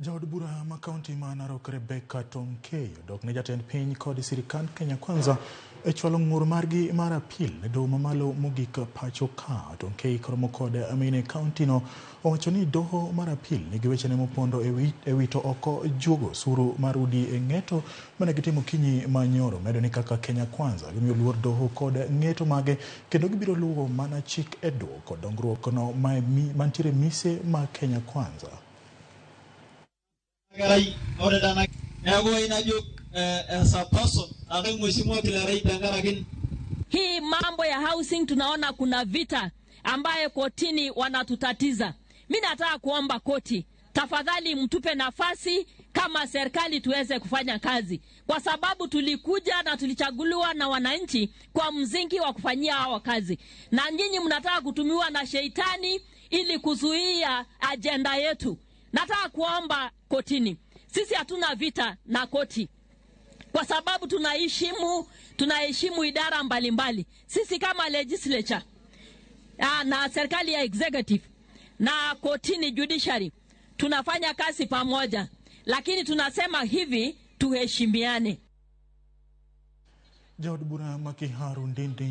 Jaod bura ma kaunti ma Narok Rebecca Tonkei dok ne jatend piny kod sirikand Kenya Kwanza e chwalo ng'ur margi mar apil ne doho mamalo mogik pacho ka. Tonkei kromo kod amine kaunti no owacho ni doho mar apil nigi wechene mopondo e wito oko juogo osuru mar udi e ng'eto mane gitimo kinyi manyoro. Medo ni kaka Kenya Kwanza gimiyo luor doho kod ng'eto mage kendo gibiro luwo mana chik e doho kod dongruok no mantiere mise ma Kenya Kwanza. Hii mambo ya housing tunaona kuna vita ambaye kotini wanatutatiza. Mimi nataka kuomba koti, tafadhali mtupe nafasi kama serikali tuweze kufanya kazi. Kwa sababu tulikuja na tulichaguliwa na wananchi kwa msingi wa kufanyia hao kazi. Na nyinyi mnataka kutumiwa na sheitani ili kuzuia agenda yetu. Nataka kuomba kotini. Sisi hatuna vita na koti. Kwa sababu tunaheshimu idara mbalimbali. Sisi kama legislature na serikali ya executive na kotini judiciary tunafanya kazi pamoja. Lakini tunasema hivi tuheshimiane. Jaod bura makiharu ndindi